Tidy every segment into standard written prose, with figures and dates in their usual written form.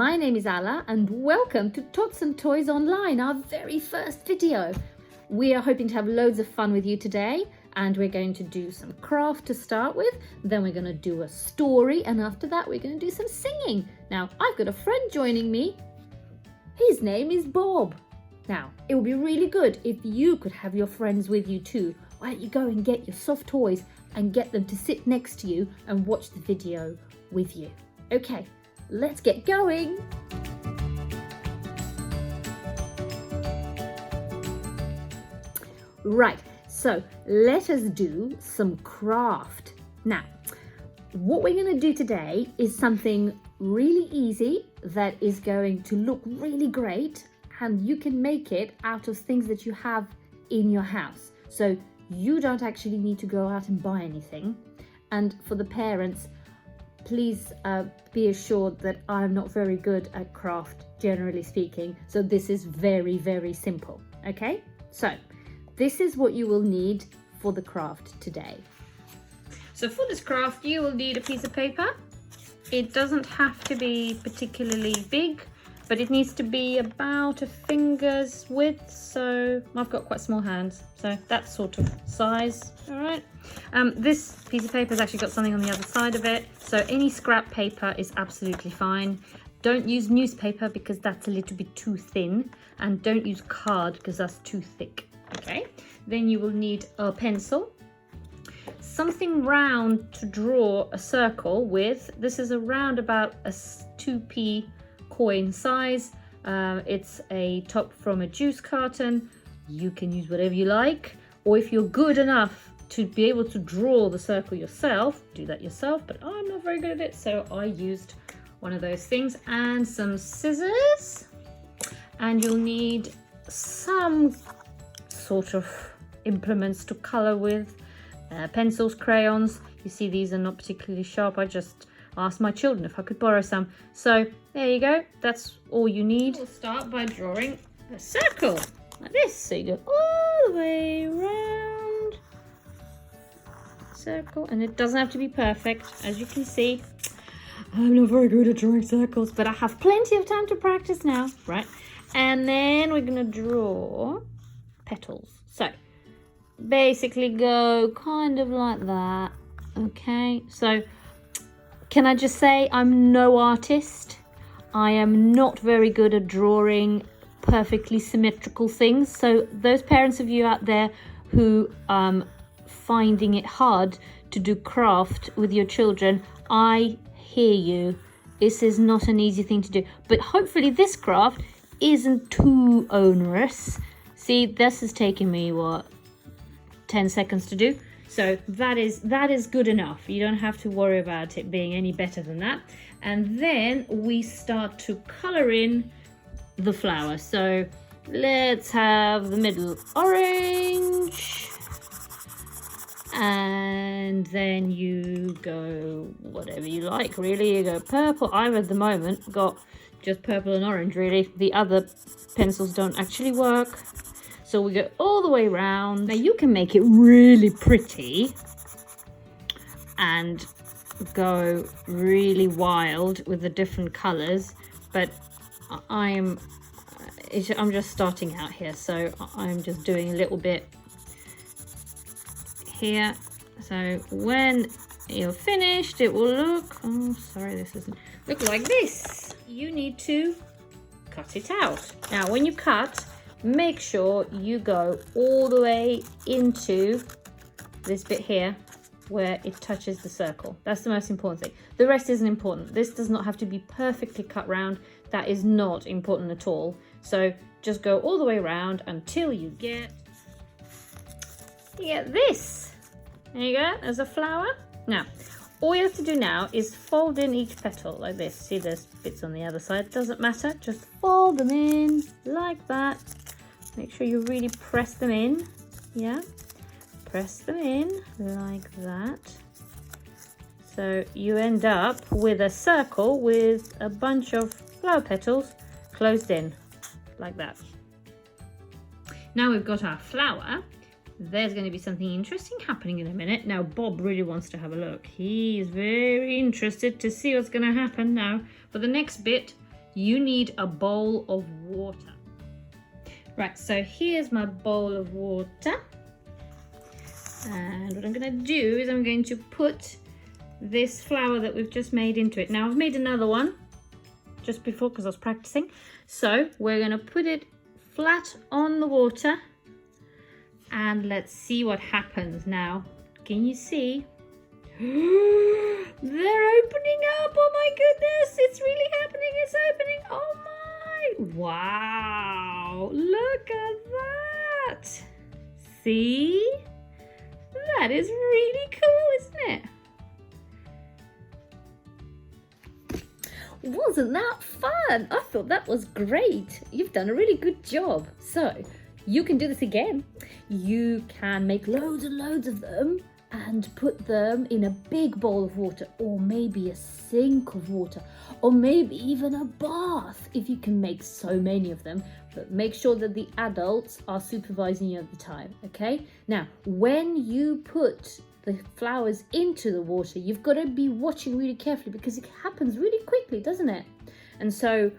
My name is Alla and welcome to Tots and Toys Online, our very first video. We are hoping to have loads of fun with you today, and we're going to do some craft to start with, then we're going to do a story, and after that we're going to do some singing. Now, I've got a friend joining me. His name is Bob. Now, it would be really good if you could have your friends with you too. Why don't you go and get your soft toys and get them to sit next to you and watch the video with you. Okay, let's get going. Right, so let us do some craft. Now, what we're going to do today is something really easy that is going to look really great, and you can make it out of things that you have in your house. So you don't actually need to go out and buy anything. And for the parents, please be assured that I'm not very good at craft, generally speaking. So this is very, very simple. Okay, so this is what you will need for the craft today. So for this craft, you will need a piece of paper. It doesn't have to be particularly big, but it needs to be about a finger's width. So I've got quite small hands, so that sort of size. All right. This piece of paper has actually got something on the other side of it. So any scrap paper is absolutely fine. Don't use newspaper because that's a little bit too thin, and don't use card because that's too thick. Okay. Then you will need a pencil, something round to draw a circle with. This is around about a 2p coin size. It's a top from a juice carton. You can use whatever you like, or if you're good enough to be able to draw the circle yourself, do that yourself, but I'm not very good at it, so I used one of those things, and some scissors, and you'll need some sort of implements to color with, pencils, crayons. You see these are not particularly sharp. I just asked my children if I could borrow some. So there you go, that's all you need. We'll start by drawing a circle like this. So you go all the way around, circle, and it doesn't have to be perfect. As you can see, I'm not very good at drawing circles, but I have plenty of time to practice now, right? And then we're gonna draw petals. So basically go kind of like that. Okay, so can I just say I'm no artist. I am not very good at drawing perfectly symmetrical things. So those parents of you out there who finding it hard to do craft with your children, I hear you. This is not an easy thing to do, but hopefully this craft isn't too onerous. See, this is taking me what, 10 seconds to do. So that is good enough. You don't have to worry about it being any better than that. And then we start to color in the flower. So let's have the middle orange. And then you go whatever you like, really. You go purple. I've at the moment got just purple and orange, really. The other pencils don't actually work. So we go all the way around. Now you can make it really pretty and go really wild with the different colors, but I'm just starting out here, so I'm just doing a little bit here. So when you're finished, it will look, oh sorry, this doesn't look like this. You need to cut it out. Now when you cut, make sure you go all the way into this bit here where it touches the circle. That's the most important thing. The rest isn't important. This does not have to be perfectly cut round. That is not important at all. So just go all the way around until you get this. There you go, there's a flower. Now, all you have to do now is fold in each petal like this. See, there's bits on the other side, doesn't matter. Just fold them in like that. Make sure you really press them in. Yeah, press them in like that. So you end up with a circle with a bunch of flower petals closed in like that. Now we've got our flower. There's going to be something interesting happening in a minute. Now Bob really wants to have a look. He is very interested to see what's going to happen now. For the next bit, you need a bowl of water. Right, so here's my bowl of water. And what I'm going to do is I'm going to put this flower that we've just made into it. Now I've made another one just before because I was practicing. So we're going to put it flat on the water and let's see what happens now. Can you see? They're opening up. Oh my goodness, it's really happening. It's opening. Oh my. Wow, look at that. See? That is really cool, isn't it? Wasn't that fun? I thought that was great. You've done a really good job. So you can do this again. You can make loads and loads of them and put them in a big bowl of water, or maybe a sink of water, or maybe even a bath if you can make so many of them. But make sure that the adults are supervising you at the time, okay? Now, when you put the flowers into the water, you've got to be watching really carefully because it happens really quickly, doesn't it? And so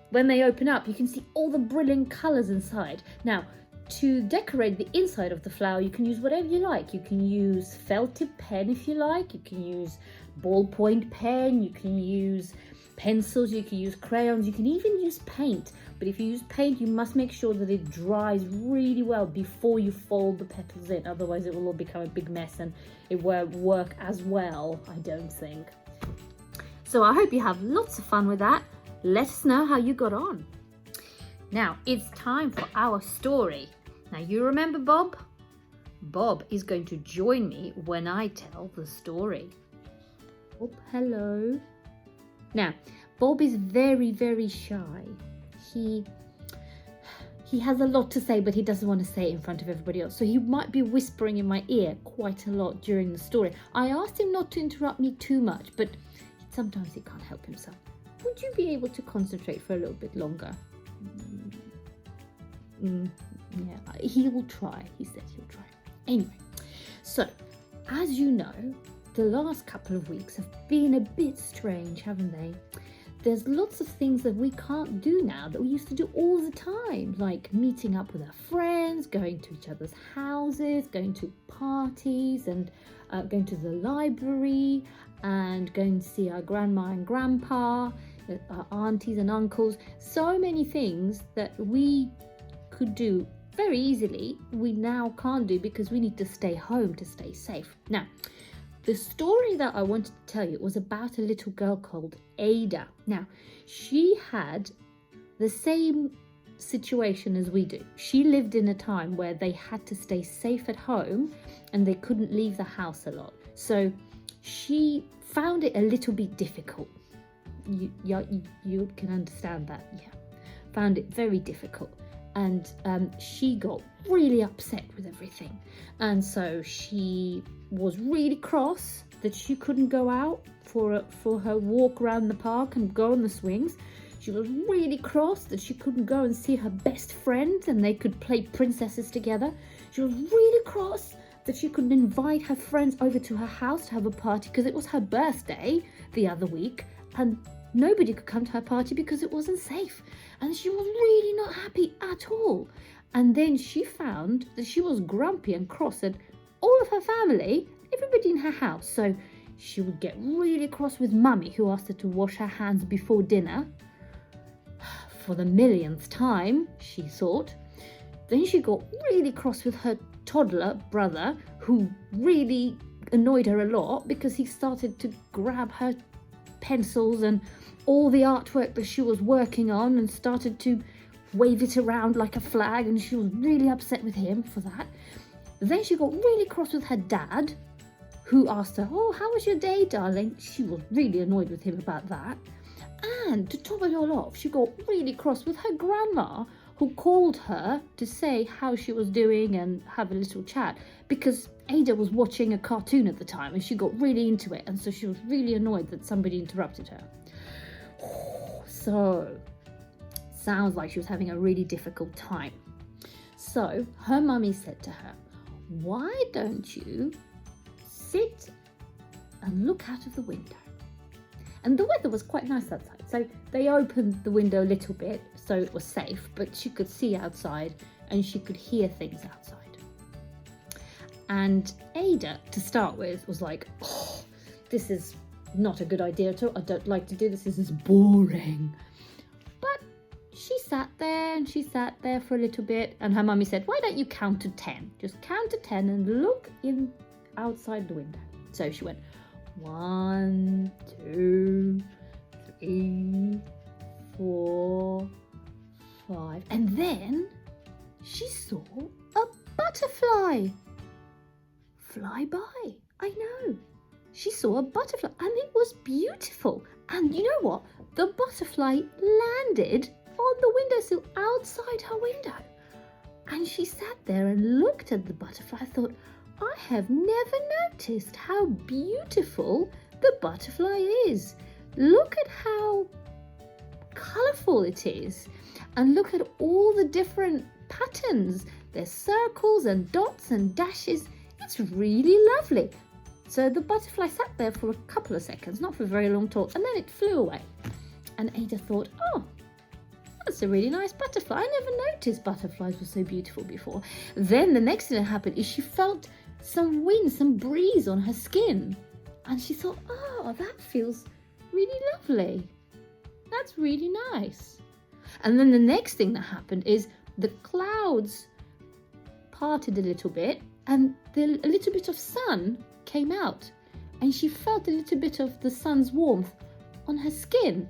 when they open up, you can see all the brilliant colors inside. Now, to decorate the inside of the flower, you can use whatever you like. You can use felted pen if you like. You can use ballpoint pen. You can use pencils. You can use crayons. You can even use paint. But if you use paint, you must make sure that it dries really well before you fold the petals in. Otherwise, it will all become a big mess and it won't work as well, I don't think. So I hope you have lots of fun with that. Let us know how you got on. Now, it's time for our story. Now, you remember Bob? Bob is going to join me when I tell the story. Bob, hello. Now, Bob is very, very shy. He has a lot to say, but he doesn't want to say it in front of everybody else. So he might be whispering in my ear quite a lot during the story. I asked him not to interrupt me too much, but sometimes he can't help himself. Would you be able to concentrate for a little bit longer? Yeah, he will try. He said he'll try. Anyway, so as you know, the last couple of weeks have been a bit strange, haven't they? There's lots of things that we can't do now that we used to do all the time, like meeting up with our friends, going to each other's houses, going to parties, and going to the library, and going to see our grandma and grandpa, our aunties and uncles. So many things that we could do very easily, we now can't do because we need to stay home to stay safe. Now, the story that I wanted to tell you was about a little girl called Ada. Now, she had the same situation as we do. She lived in a time where they had to stay safe at home and they couldn't leave the house a lot. So she found it a little bit difficult. You can understand that, yeah. Found it very difficult. And she got really upset with everything. And so she was really cross that she couldn't go out for her walk around the park and go on the swings. She was really cross that she couldn't go and see her best friend and they could play princesses together. She was really cross that she couldn't invite her friends over to her house to have a party because it was her birthday the other week and nobody could come to her party because it wasn't safe. And she was really not happy at all. And then she found that she was grumpy and cross at all of her family, everybody in her house. So she would get really cross with Mummy, who asked her to wash her hands before dinner. For the millionth time, she thought. Then she got really cross with her toddler brother, who really annoyed her a lot because he started to grab her pencils and all the artwork that she was working on and started to wave it around like a flag, and she was really upset with him for that. Then she got really cross with her dad, who asked her, "Oh, how was your day, darling?" She was really annoyed with him about that. And to top it all off, she got really cross with her grandma, who called her to say how she was doing and have a little chat because Ada was watching a cartoon at the time and she got really into it, and so she was really annoyed that somebody interrupted her. So, sounds like she was having a really difficult time. So, her mummy said to her, "Why don't you sit and look out of the window? And the weather was quite nice outside. So they opened the window a little bit so it was safe, but she could see outside and she could hear things outside. And Ada, to start with, was like, oh, this is not a good idea at all. I don't like to do this. This is boring. But she sat there and she sat there for a little bit. And her mummy said, why don't you count to 10? Just count to 10 and look in outside the window. So she went 1, 2, 3, 4, 5. And then she saw a butterfly fly by. I know. She saw a butterfly and it was beautiful. And you know what? The butterfly landed on the windowsill outside her window. And she sat there and looked at the butterfly. I thought, I have never noticed how beautiful the butterfly is. Look at how colourful it is. And look at all the different patterns. There's circles and dots and dashes. It's really lovely. So the butterfly sat there for a couple of seconds, not for very long at all, and then it flew away. And Ada thought, oh, that's a really nice butterfly. I never noticed butterflies were so beautiful before. Then the next thing that happened is she felt some wind, some breeze on her skin. And she thought, oh, that feels really lovely. That's really nice. And then the next thing that happened is the clouds parted a little bit and a little bit of sun came out. And she felt a little bit of the sun's warmth on her skin.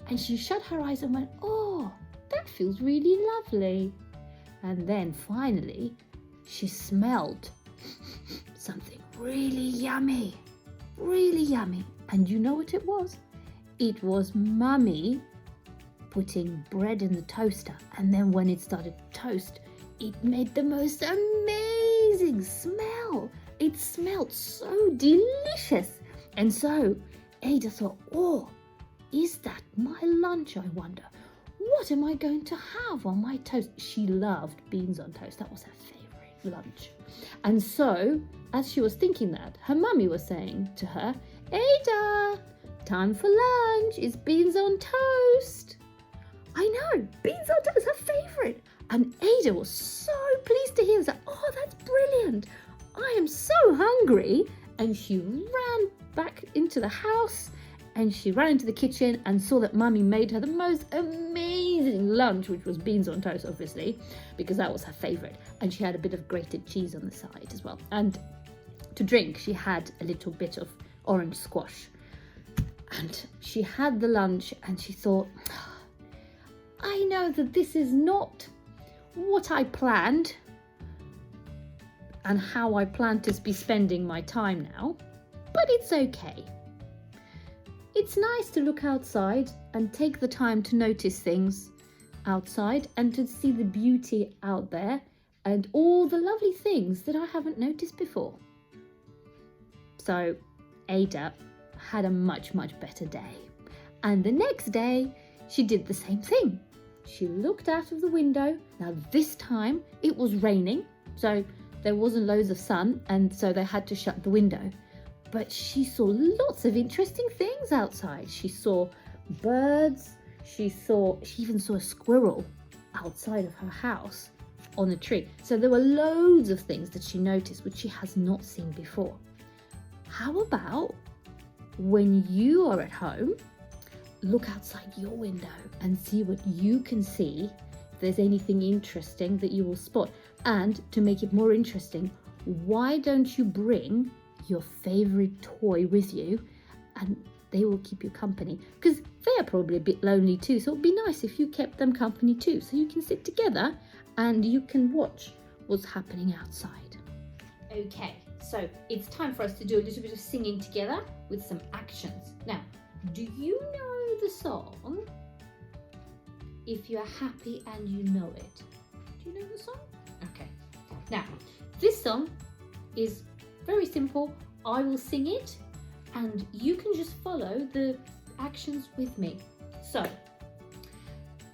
And she shut her eyes and went, oh, that feels really lovely. And then finally, she smelled something really yummy, really yummy. And you know what it was? It was Mummy putting bread in the toaster. And then when it started to toast, it made the most amazing smell. It smelled so delicious. And so Ada thought, oh, is that my lunch, I wonder? What am I going to have on my toast? She loved beans on toast. That was her favourite lunch. And so, as she was thinking that, her mummy was saying to her, Ada, time for lunch. It's beans on toast. I know, beans on toast, her favourite. And Ada was so pleased to hear that. Oh, that's brilliant. I am so hungry. And she ran back into the house and she ran into the kitchen and saw that Mummy made her the most amazing lunch, which was beans on toast, obviously, because that was her favourite. And she had a bit of grated cheese on the side as well. And to drink, she had a little bit of orange squash. And she had the lunch and she thought, I know that this is not what I planned and how I plan to be spending my time now, but it's okay. It's nice to look outside and take the time to notice things outside and to see the beauty out there and all the lovely things that I haven't noticed before. So Ada had a much, much better day. And the next day, she did the same thing. She looked out of the window. Now this time it was raining, so there wasn't loads of sun, and so they had to shut the window. But she saw lots of interesting things outside. She saw birds. She even saw a squirrel outside of her house on a tree. So there were loads of things that she noticed which she has not seen before. How about when you are at home, look outside your window and see what you can see, if there's anything interesting that you will spot. And to make it more interesting, why don't you bring your favorite toy with you and they will keep you company, because they're probably a bit lonely too, so it'd be nice if you kept them company too, so you can sit together and you can watch what's happening outside. Okay, so it's time for us to do a little bit of singing together with some actions. Now, do you know the song If You're Happy and You Know It? Do you know the song? Okay, now this song is very simple. I will sing it and you can just follow the actions with me. So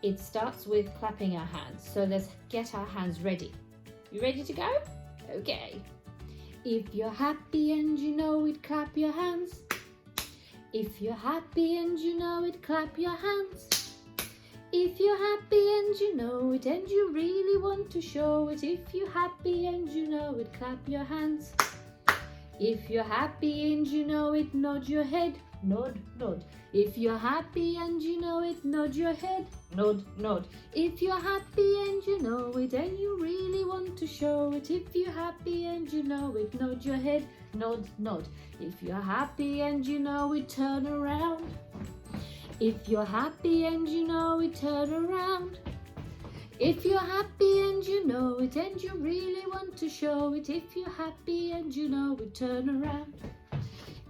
it starts with clapping our hands. So let's get our hands ready. You ready to go? Okay. If you're happy and you know it, clap your hands. If you're happy and you know it, clap your hands. If you're happy and you know it and you really want to show it, if you're happy and you know it, clap your hands. If you're happy and you know it, nod your head, nod, nod. If you're happy and you know it, nod your head, nod, nod. If you're happy and you know it and you really want to show it, if you're happy and you know it, nod your head, nod, nod. If you're happy and you know it, turn around. If you're happy and you know it, turn around. If you're happy and you know it and you really want to show it, if you're happy and you know it, turn around.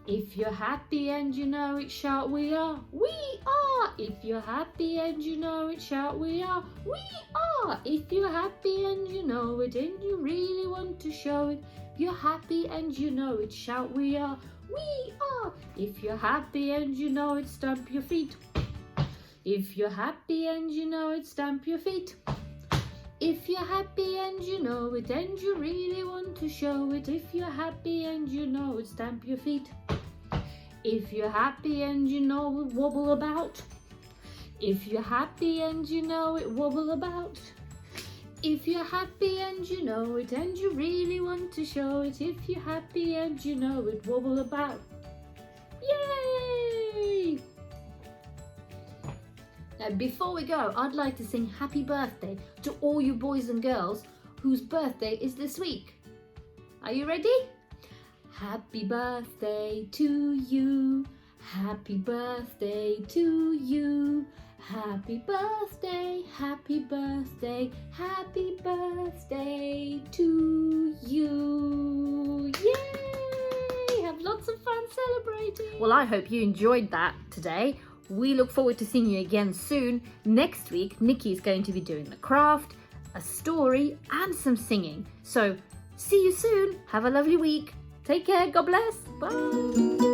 If you're happy and you know it, shout we are, we are. If you're happy and you know it, shout we are, we are. If you're happy and you know it and you really want to show it, if you're happy and you know it, shout we are, we are. If you're happy and you know it, stamp your feet. If you're happy and you know it, stamp your feet. If you're happy and you know it and you really want to show it, if you're happy and you know it, stamp your feet. If you're happy and you know it, wobble about. If you're happy and you know it, wobble about. If you're happy and you know it and you really want to show it, if you're happy and you know it, wobble about. Yay! Now, before we go, I'd like to sing happy birthday to all you boys and girls whose birthday is this week. Are you ready? Happy birthday to you. Happy birthday to you. Happy birthday, happy birthday, happy birthday to you. Yay! Have lots of fun celebrating. Well, I hope you enjoyed that today. We look forward to seeing you again soon. Next week, Nikki's going to be doing the craft, a story, and some singing. So, see you soon. Have a lovely week. Take care. God bless. Bye.